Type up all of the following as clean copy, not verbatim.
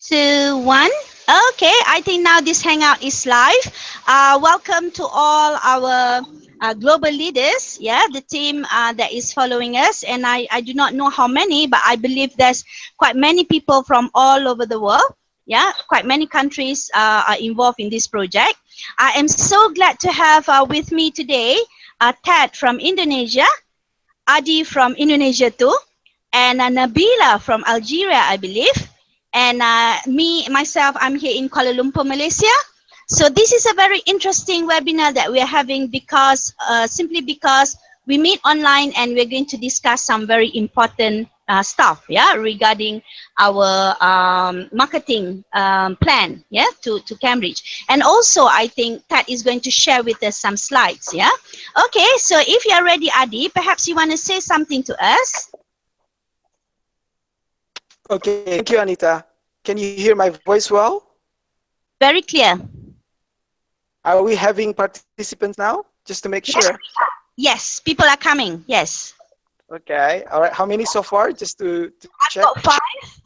2, 1. Okay, I think now this hangout is live. Welcome to all our global leaders. Yeah, the team that is following us, and I do not know how many, but I believe there's quite many people from all over the world. Yeah, quite many countries are involved in this project. I am so glad to have with me today Ted from Indonesia, Adi from Indonesia too, and Nabila from Algeria, I believe. And myself, I'm here in Kuala Lumpur, Malaysia. So this is a very interesting webinar that we're having because simply because we meet online and we're going to discuss some very important stuff, yeah, regarding our marketing plan, yeah, to Cambridge. And also, I think Kat is going to share with us some slides, yeah. Okay, so if you're ready, Adi, perhaps you want to say something to us. Okay, thank you, Anita. Can you hear my voice well? Very clear. Are we having participants now? Just to make sure. Yes, people are coming. Yes. Okay, all right. How many so far? Just to I've check. got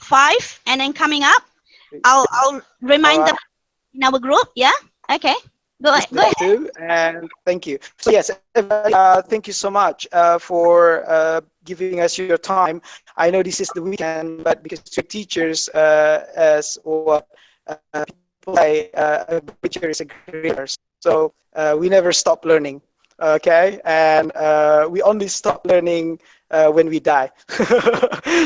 five, and then coming up, I'll All remind them right, in our group. Yeah. Okay. just Go ahead. these two, and thank you. So yes, everybody, thank you so much for giving us your time. I know this is the weekend, but because we're teachers, as what people say, a great teacher is a great learner. So we never stop learning. Okay, and we only stop learning when we die.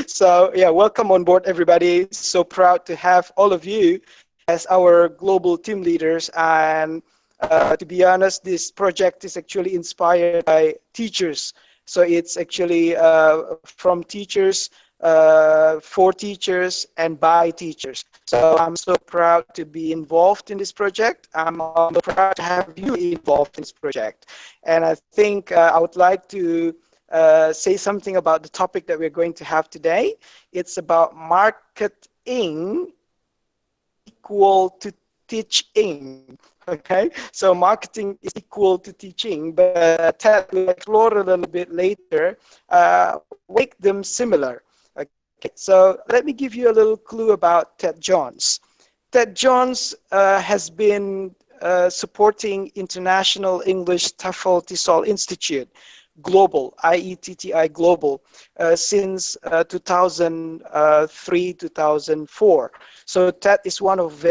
So yeah, welcome on board, everybody. So proud to have all of you as our global team leaders. And to be honest, this project is actually inspired by teachers. So it's actually from teachers, for teachers, and by teachers. So I'm so proud to be involved in this project. I'm also proud to have you involved in this project. And I think I would like to say something about the topic that we're going to have today. It's about marketing equal to teaching. Okay, so marketing is equal to teaching, but Ted will explore a little bit later, make them similar. Okay, so let me give you a little clue about Ted Johns. Ted Johns has been supporting International English TEFL TESOL Institute Global, IETTI Global, since 2003, 2004. So Ted is one of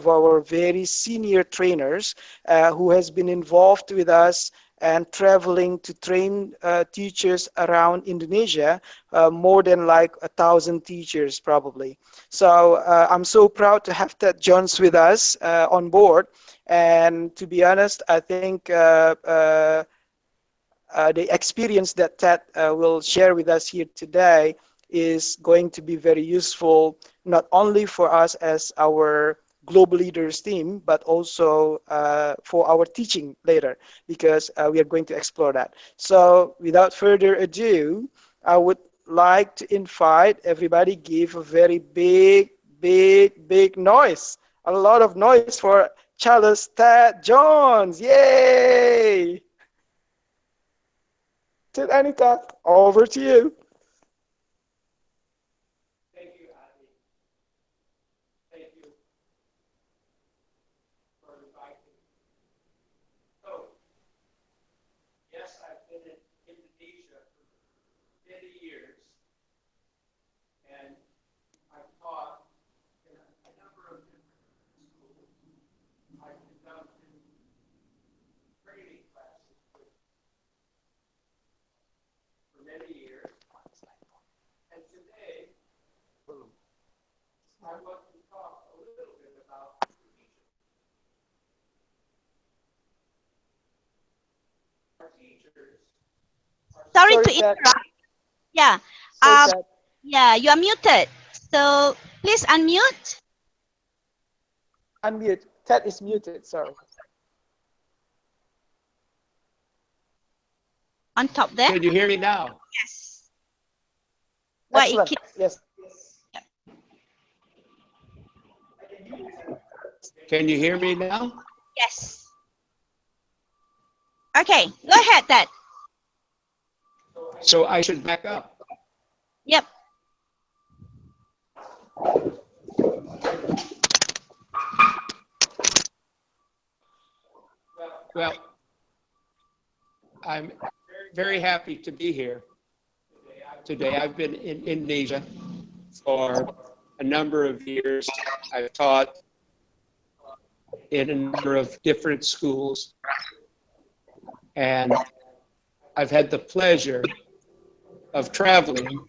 our very senior trainers who has been involved with us and traveling to train teachers around Indonesia, more than like 1,000 teachers probably. So I'm so proud to have Ted Johns with us on board. And to be honest, I think the experience that Ted will share with us here today is going to be very useful, not only for us as our global leaders team, but also for our teaching later, because we are going to explore that. So without further ado, I would like to invite everybody, give a very big noise. A lot of noise for Charles Ted Jones. Yay! Anita, over to you. Thank you, Adi. Thank you for inviting me. So, yes, I've been in Indonesia for many years, and I've taught in a number of different schools. I've conducted training classes for many years, and today I want to talk a little bit about teachers. Our teachers are Sorry Sorry, to Ted. interrupt. Yeah. Sorry, Ted. Yeah, you are muted. So please unmute Unmute. Ted is muted. Sorry. on top there. Can you hear me now? Yes. Why it Excellent. keeps. Yes. Can you hear me now? Yes. Okay. Go ahead, Ted. So I should back up. Yep. Well, I'm very happy to be here today. I've been in Indonesia for a number of years. I've taught in a number of different schools, and I've had the pleasure of traveling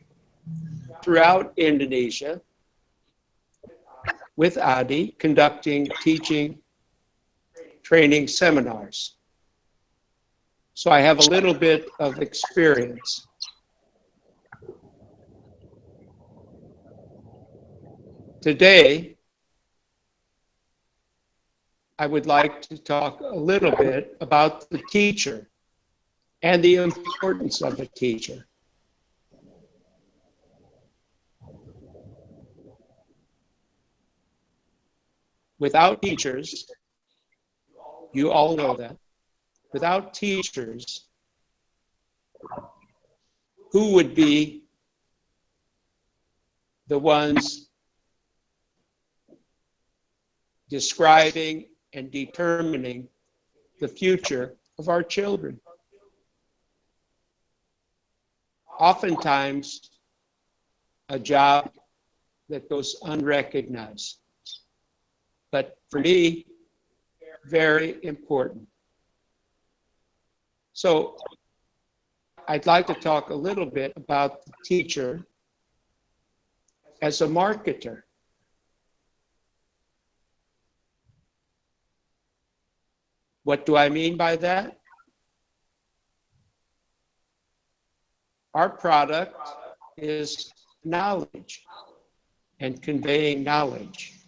throughout Indonesia with IETTI, conducting teaching, training seminars. So I have a little bit of experience. Today, I would like to talk a little bit about the teacher and the importance of a teacher. Without teachers, you all know that, without teachers, who would be the ones describing and determining the future of our children? Oftentimes, a job that goes unrecognized. But for me, very important. So I'd like to talk a little bit about the teacher as a marketer. What do I mean by that? Our product is knowledge and conveying knowledge.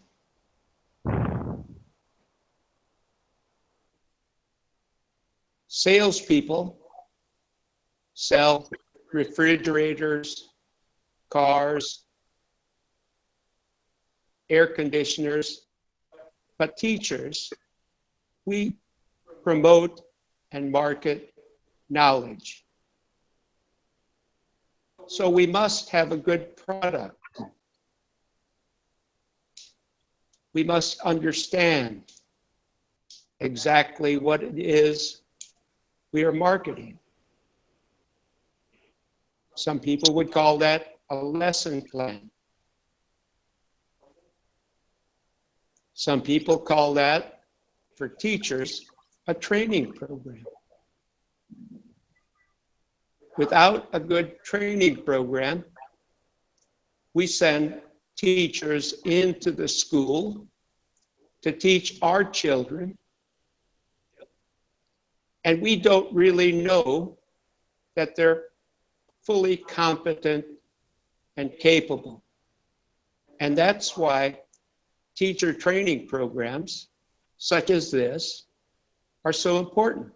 Salespeople sell refrigerators, cars, air conditioners, but teachers, we promote and market knowledge. So we must have a good product. We must understand exactly what it is we are marketing. Some people would call that a lesson plan. Some people call that, for teachers, a training program. Without a good training program, we send teachers into the school to teach our children, and we don't really know that they're fully competent and capable. And that's why teacher training programs such as this are so important.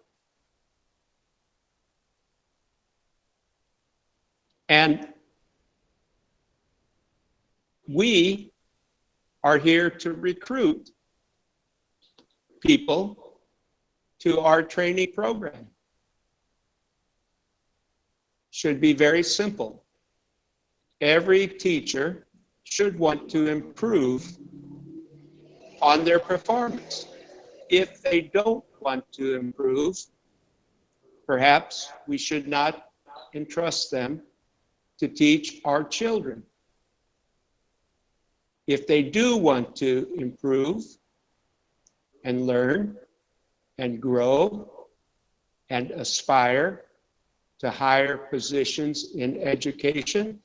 And we are here to recruit people to our training program. Should be very simple. Every teacher should want to improve on their performance. If they don't want to improve, perhaps we should not entrust them to teach our children. If they do want to improve and learn and grow and aspire to higher positions in education,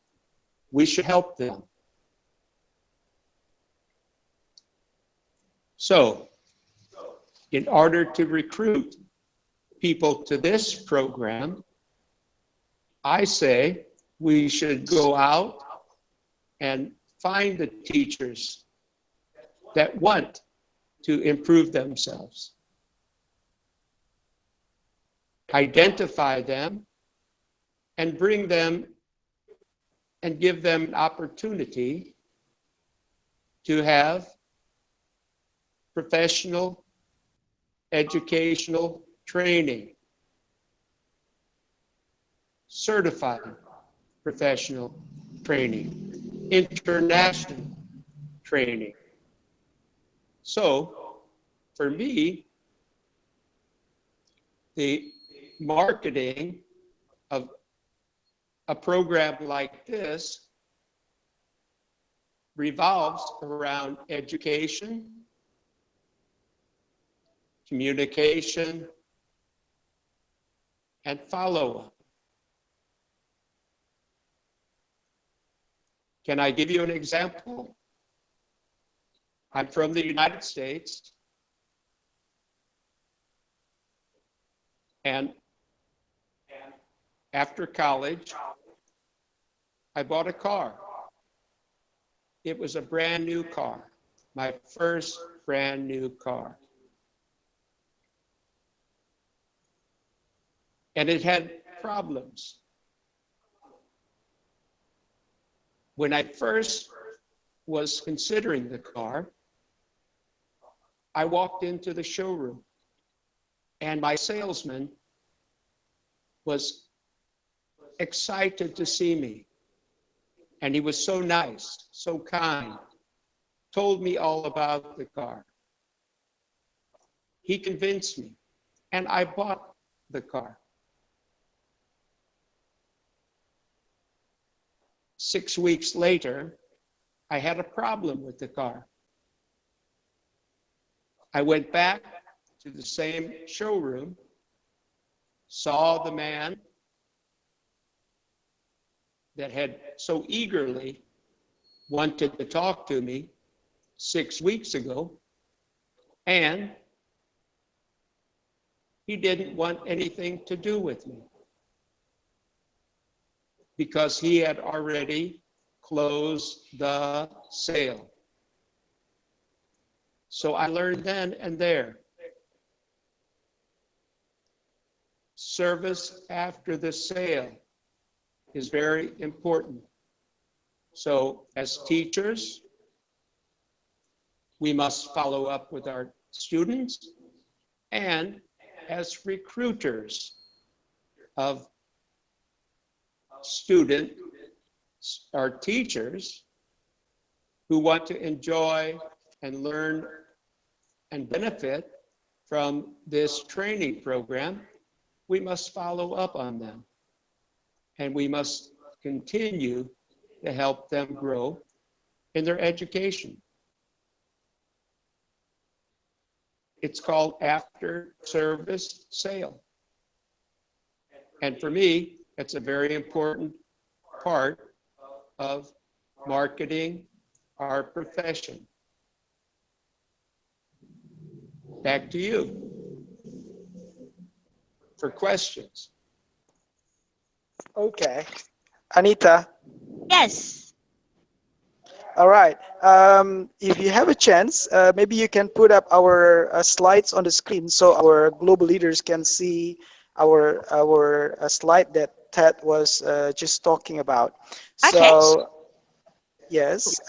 we should help them. So, in order to recruit people to this program, I say we should go out and find the teachers that want to improve themselves. Identify them and bring them and give them an opportunity to have professional, educational training, certified professional training, international training. So, for me, The marketing of a program like this revolves around education, communication, and follow-up. Can I give you an example? I'm from the United States, and after college, I bought a car. It was a brand new car, my first brand new car. And it had problems. When I first was considering the car, I walked into the showroom and my salesman was excited to see me. And he was so nice, so kind, told me all about the car. He convinced me, and I bought the car. 6 weeks later, I had a problem with the car. I went back to the same showroom, saw the man that had so eagerly wanted to talk to me 6 weeks ago, and he didn't want anything to do with me because he had already closed the sale. So I learned then and there, service after the sale is very important. So as teachers, we must follow up with our students, and as recruiters of students or teachers who want to enjoy and learn and benefit from this training program, we must follow up on them. And we must continue to help them grow in their education. It's called after service sale. And for me, it's a very important part of marketing our profession. Back to you for questions. Okay. Anita, Yes. all right. If you have a chance, maybe you can put up our slides on the screen so our global leaders can see our slide that Ted was just talking about. Okay. So yes,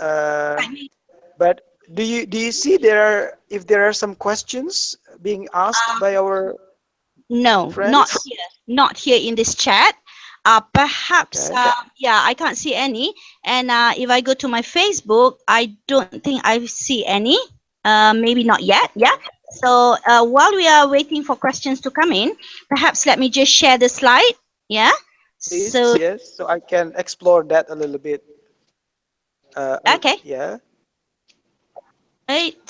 but do you see there are if there are some questions being asked by our No, not friends? here. Not here in this chat. Perhaps, Okay. yeah, I can't see any. And if I go to my Facebook, I don't think I see any. Maybe not yet. Yeah. Okay. So while we are waiting for questions to come in, perhaps let me just share the slide. Yeah. Please, So, yes, so I can explore that a little bit. okay. Yeah. Right.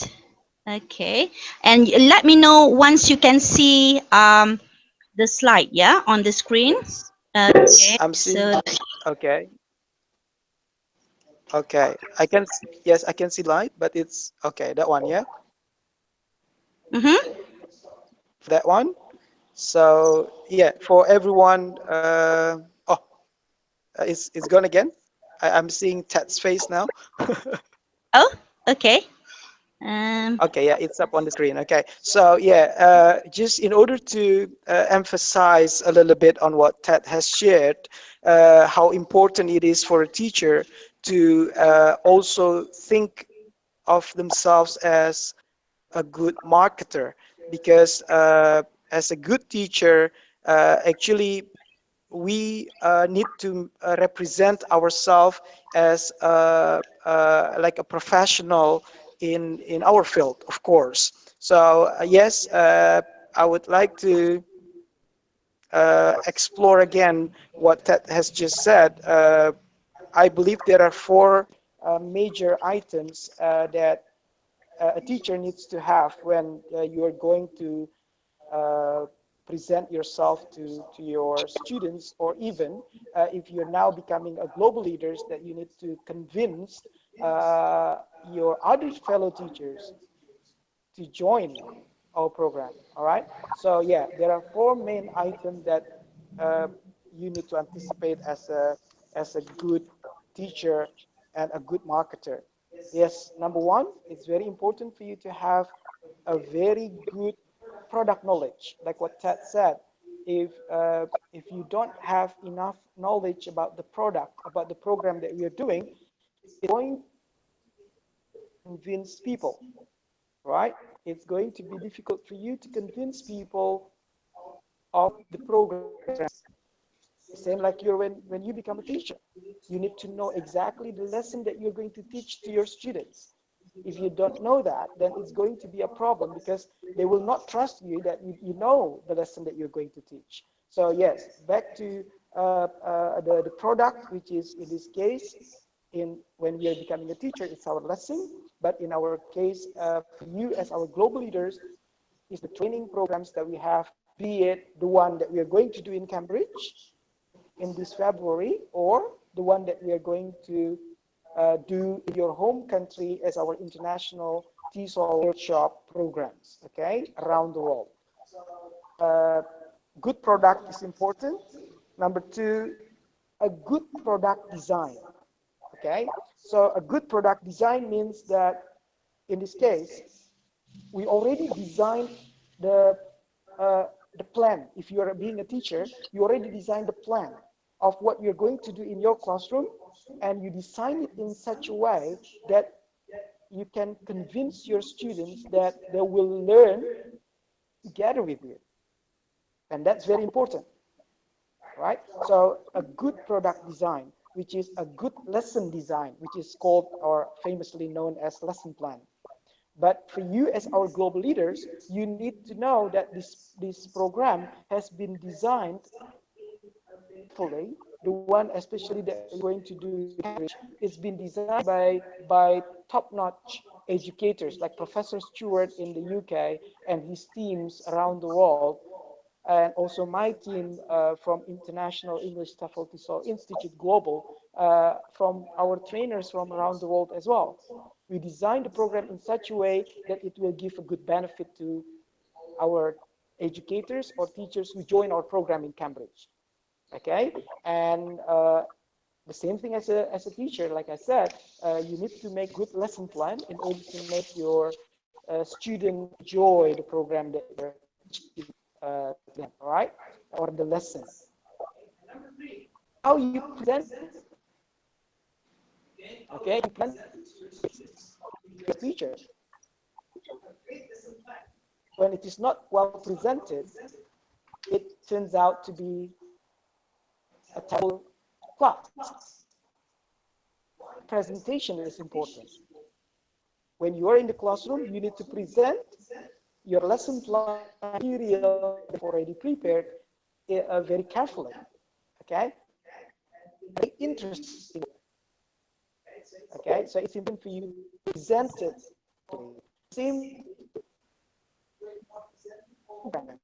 Okay. And let me know once you can see the slide, yeah, on the screen. Yes. Okay. I'm So, seeing. Okay. Okay. Yes, I can see light, but it's okay. That one, yeah. mm-hmm. That one. So yeah, for everyone. Oh, it's gone again. I'm seeing Ted's face now. Oh, okay. Um, Okay, yeah, it's up on the screen. Okay, so yeah, just in order to emphasize a little bit on what Ted has shared, how important it is for a teacher to also think of themselves as a good marketer, because as a good teacher, actually we need to represent ourselves as like a professional in our field, of course. So yes, I would like to explore again what Ted has just said, I believe there are four major items that a teacher needs to have when you are going to uh, present yourself to your students, or even if you're now becoming a global leaders, that you need to convince your other fellow teachers to join our program. All right. So yeah, there are four main items that uh, you need to anticipate as a good teacher and a good marketer. Yes, number one, it's very important for you to have a very good product knowledge, like what Ted said. If you don't have enough knowledge about the product, about the program that we are doing, it's going to convince people, right? It's going to be difficult for you to convince people of the program. Same like when you become a teacher. You need to know exactly the lesson that you're going to teach to your students. If you don't know that, then it's going to be a problem, because they will not trust you that you know the lesson that you're going to teach. So yes, back to the product, which is in this case, in when we are becoming a teacher, it's our lesson. But in our case, for you as our global leaders, is the training programs that we have, be it the one that we are going to do in Cambridge in this February, or the one that we are going to do in your home country as our international TESOL workshop programs, okay, around the world. Uh, Good product is important. Number two, a good product design, okay? So a good product design means that in this case, we already designed the uh, the plan. If you are being a teacher, you already designed the plan of what you're going to do in your classroom, and you design it in such a way that you can convince your students that they will learn together with you. And that's very important, right? So a good product design, which is a good lesson design, which is called or famously known as lesson plan. But for you as our global leaders, you need to know that this program has been designed faithfully. The one especially that we're going to do in Cambridge, it's been designed by top-notch educators like Professor Stewart in the UK and his teams around the world, and also my team from International English TOEFL TESOL Institute Global, from our trainers from around the world as well. We designed the program in such a way that it will give a good benefit to our educators or teachers who join our program in Cambridge. Okay, and the same thing as a teacher, like I said, you need to make good lesson plan in order to make your student enjoy the program that you're teaching to them, all right, or the lesson. How you present it, okay, you present your teacher. When it is not well presented, it turns out to be a terrible class. Presentation is important. When you are in the classroom, you need to present your lesson plan material that you've already prepared very carefully. Okay, very interesting. Okay, so it's important for you to present it. Same program.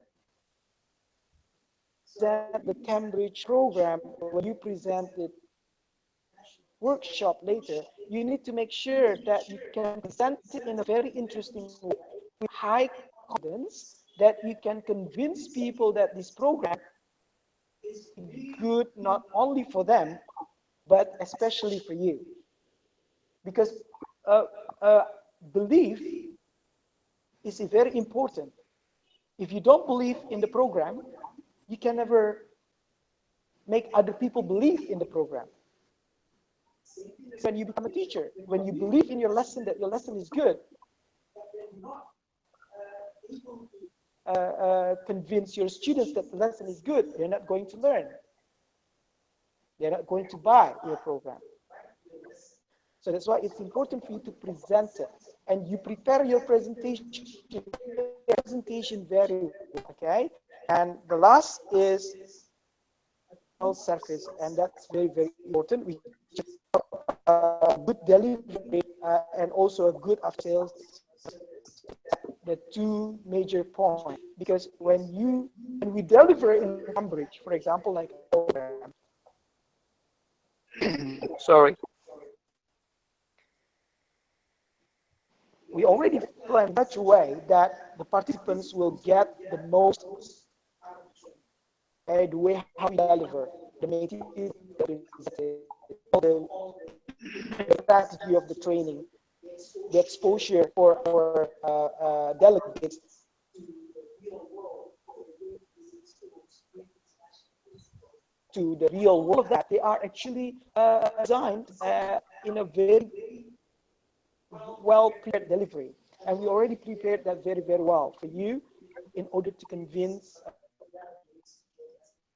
Present the Cambridge program, when you present it workshop later, you need to make sure that you can present it in a very interesting way with high confidence, that you can convince people that this program is good not only for them, but especially for you. Because uh, uh, belief is very important. If you don't believe in the program, you can never make other people believe in the program. When you become a teacher, when you believe in your lesson, that your lesson is good, convince your students that the lesson is good, they're not going to learn. They're not going to buy your program. So that's why it's important for you to present it. And you prepare your presentation very well, okay? And the last is sales service, and that's very, very important, which is good delivery and also a good after sales service. So that's the two major points. Because when we deliver in Cambridge, for example, like a program, sorry, we already plan in such a way that the participants will get the most out of the training. Okay, the way how we deliver the materials that have been presented, all the strategy of the training, the exposure for our delegates to the real world, what we're doing in business schools, doing international schools, to the real world of that, they are actually designed in a very well prepared delivery. And we already prepared that very, very well for you in order to convince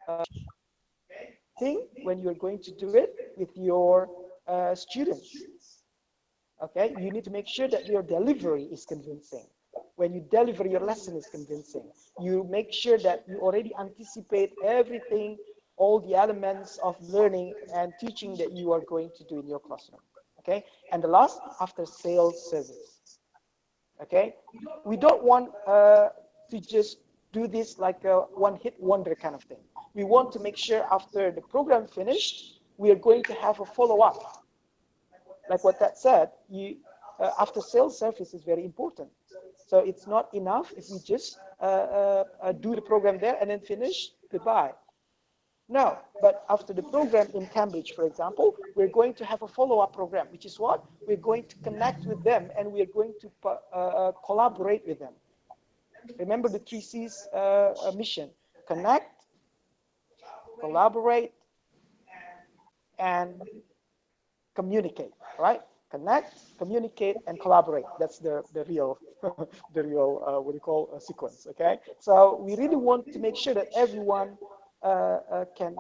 delegates thing when you're going to do it with your students. Okay, you need to make sure that your delivery is convincing. When you deliver your lesson is convincing. You make sure that you already anticipate everything, all the elements of learning and teaching that you are going to do in your classroom. Okay, and the last, after sales service. Okay, we don't want to just do this like a one hit wonder kind of thing. We want to make sure after the program finished, we are going to have a follow up. Like what that said, after sales service is very important. So it's not enough if we just do the program there and then finish, goodbye. No, but after the program in Cambridge, for example, we're going to have a follow-up program, which is what? We're going to connect with them and we're going to collaborate with them. Remember the 3C's mission: connect, collaborate, and communicate, right? Connect, communicate, and collaborate. That's the real, the real what do you call sequence. Okay, so we really want to make sure that everyone can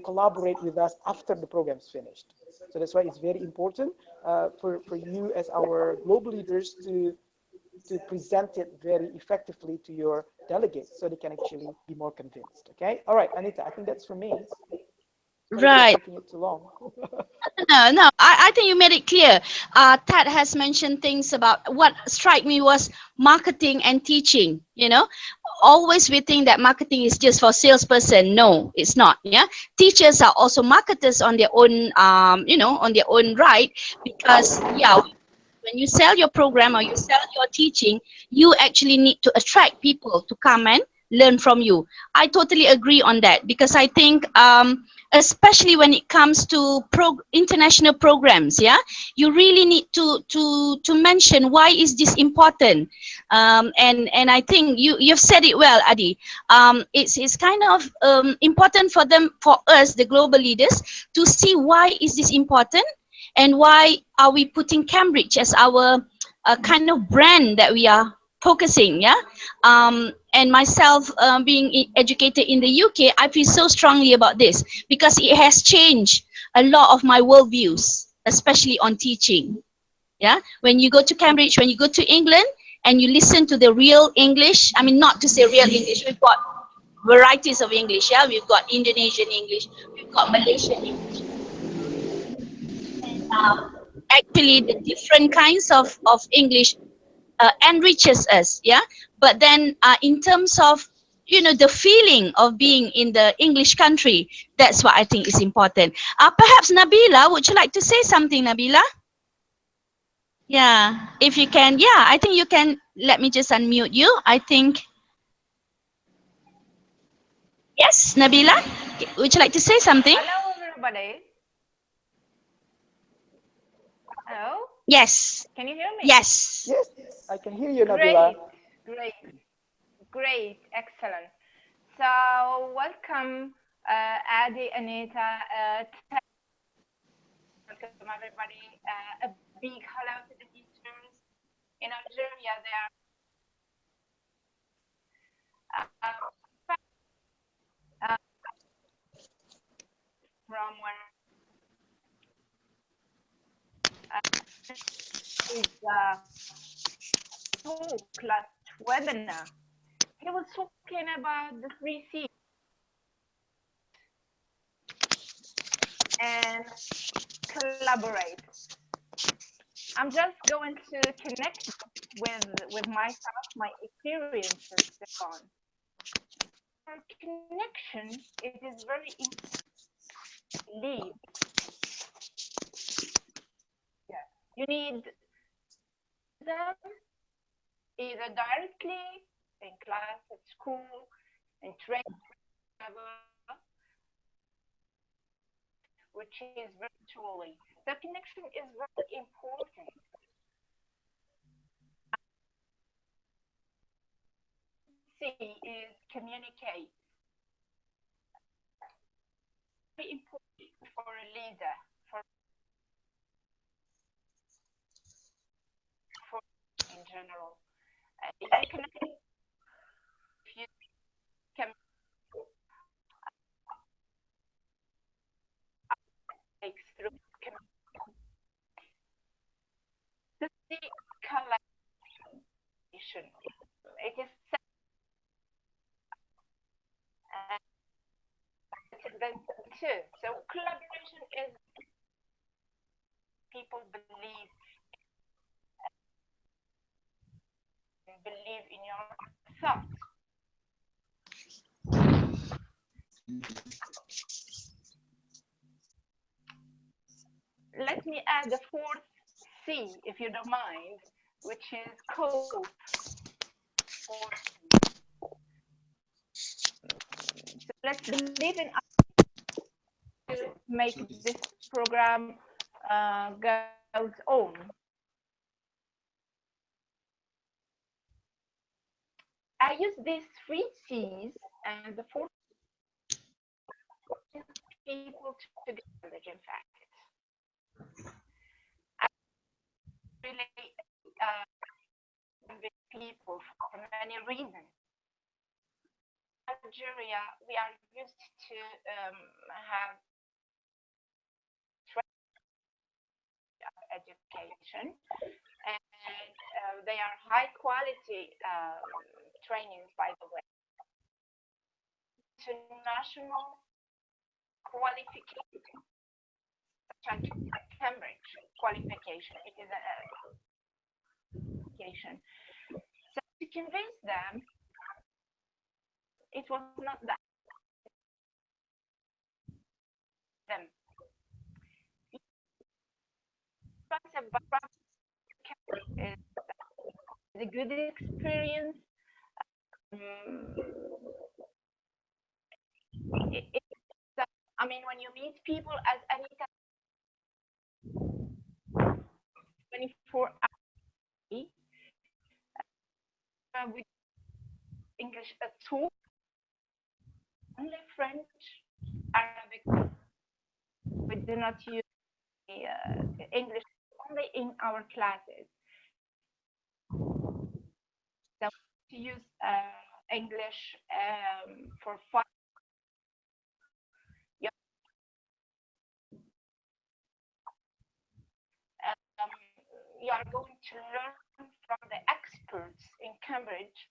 collaborate with us after the program is finished. So that's why it's very important for you as our global leaders to present it very effectively to your delegates so they can actually be more convinced. Okay, all right, Anita, I think that's for me. Sorry for Right. taking it too long. No. I think you made it clear. Ted has mentioned things about what strike me was marketing and teaching. Always we think that marketing is just for salesperson. No, it's not. Yeah, teachers are also marketers on their own. On their own right, because yeah, when you sell your program or you sell your teaching, you actually need to attract people to come and learn from you. I totally agree on that, because I think especially when it comes to international programs, yeah, you really need to mention why is this important. And I think you've said it well, Adi. It's kind of important for them, for us, the global leaders, to see why is this important, and why are we putting Cambridge as our kind of brand that we are focusing. Yeah. And myself, being educated in the UK, I feel so strongly about this because it has changed a lot of my worldviews, especially on teaching. Yeah, when you go to Cambridge, when you go to England, and you listen to the real English, I mean, not to say real English, we've got varieties of English. Yeah, we've got Indonesian English, we've got Malaysian English. Actually, the different kinds of English enriches us. Yeah, but then in terms of the feeling of being in the English country, that's what I think is important. Perhaps Nabila, would you like to say something, Nabila? Yeah, if you can. Yeah, I think you can. Let me just unmute you. I think, yes, Nabila, would you like to say something? Hello, everybody. Hello, Yes. can you hear me? Yes. Yes, I can hear you, Nabila. Great, great, great, excellent. So, welcome, Adi, Anita, welcome everybody. A big hello to the teachers in Algeria. They are from where is talk last webinar. he was talking about the 3 C's and collaborate. I'm just going to connect with myself, my experiences, so on. For connection, it is very important. Lead. Yeah. You need them either directly in class, at school, in training, which is virtually. The connection is very important. C is communicate. Very important for a leader, for for in general. You can if you can make through the C collaboration. It is the two. So collaboration is people believe in your thoughts. Let me add the fourth C, if you don't mind, which is cope. So let's believe in us to make this program goes on. I use these 3 C's and the 4 people together, in fact. I really with people for many reasons. In Algeria, we are used to have education, and they are high quality trainings, by the way. International qualification, such as Cambridge qualification. It is a qualification. So to convince them, it was not that them. Is a good experience. I mean, when you meet people, as Anita, 24 hours with English at all, only French, Arabic. We do not use English only in our classes. So to use English for 5. You are going to learn from the experts in Cambridge.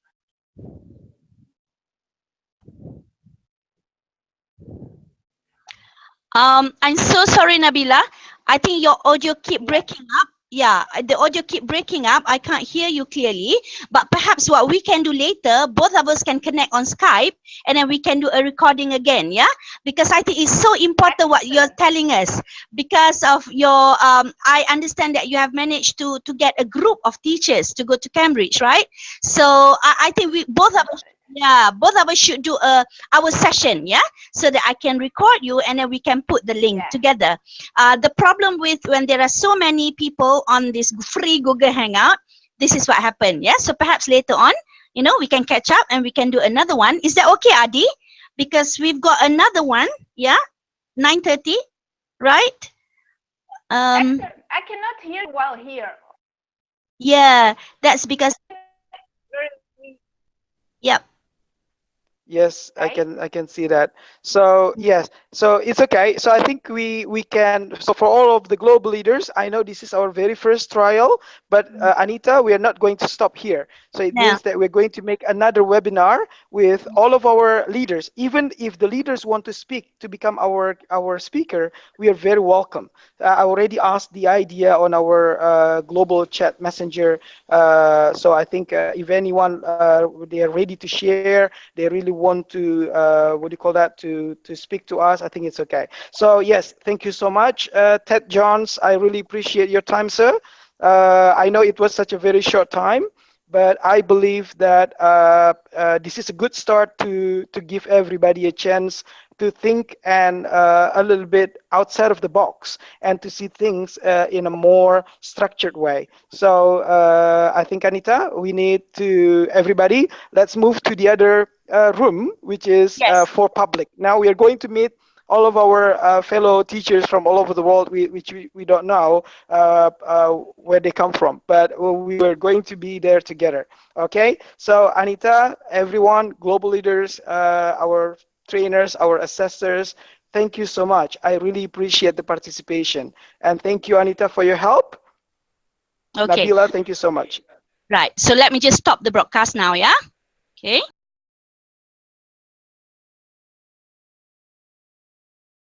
I'm so sorry, Nabila. I think your audio keep Yes. breaking up. Yeah, the audio keep breaking up. I can't hear you clearly. But perhaps what we can do later, both of us can connect on Skype, and then we can do a recording again. Yeah, because I think it's so important what you're Excellent. telling us. Because of your, I understand that you have managed to get a group of teachers to go to Cambridge, right? So I think we both of us, yeah, both of us should do our session. Yeah, so that I can record you and then we can put the link Yeah. together. The problem with when there are so many people on this free Google Hangout, this is what happened. Yeah, so perhaps later on, we can catch up and we can do another one. Is that okay, Adi? Because we've got another one. Yeah, 9:30, right? Excellent. I cannot hear well here. Yeah, that's because, yep. Yes, right? I can see that. So yes, so it's okay. So I think we can. So for all of the global leaders, I know this is our very first trial, but Anita, we are not going to stop here. So it Yeah. means that we're going to make another webinar with all of our leaders. Even if the leaders want to speak to become our speaker, we are very welcome. I already asked the idea on our global chat messenger. So I think if anyone they are ready to share, they really want to what do you call that, to speak to us, I think it's okay. So yes, thank you so much, Ted Johns. I really appreciate your time, sir. I know it was such a very short time, but I believe that this is a good start to give everybody a chance to think and a little bit outside of the box and to see things in a more structured way. So I think, Anita, we need to, everybody, let's move to the other room, which is Yes. for public. Now we are going to meet all of our fellow teachers from all over the world, which we don't know where they come from, but we were going to be there together. Okay, so Anita, everyone, global leaders, our trainers, our assessors, thank you so much. I really appreciate the participation. And thank you, Anita, for your help. Okay. Nabila, thank you so much. Right. So let me just stop the broadcast now. Yeah. Okay.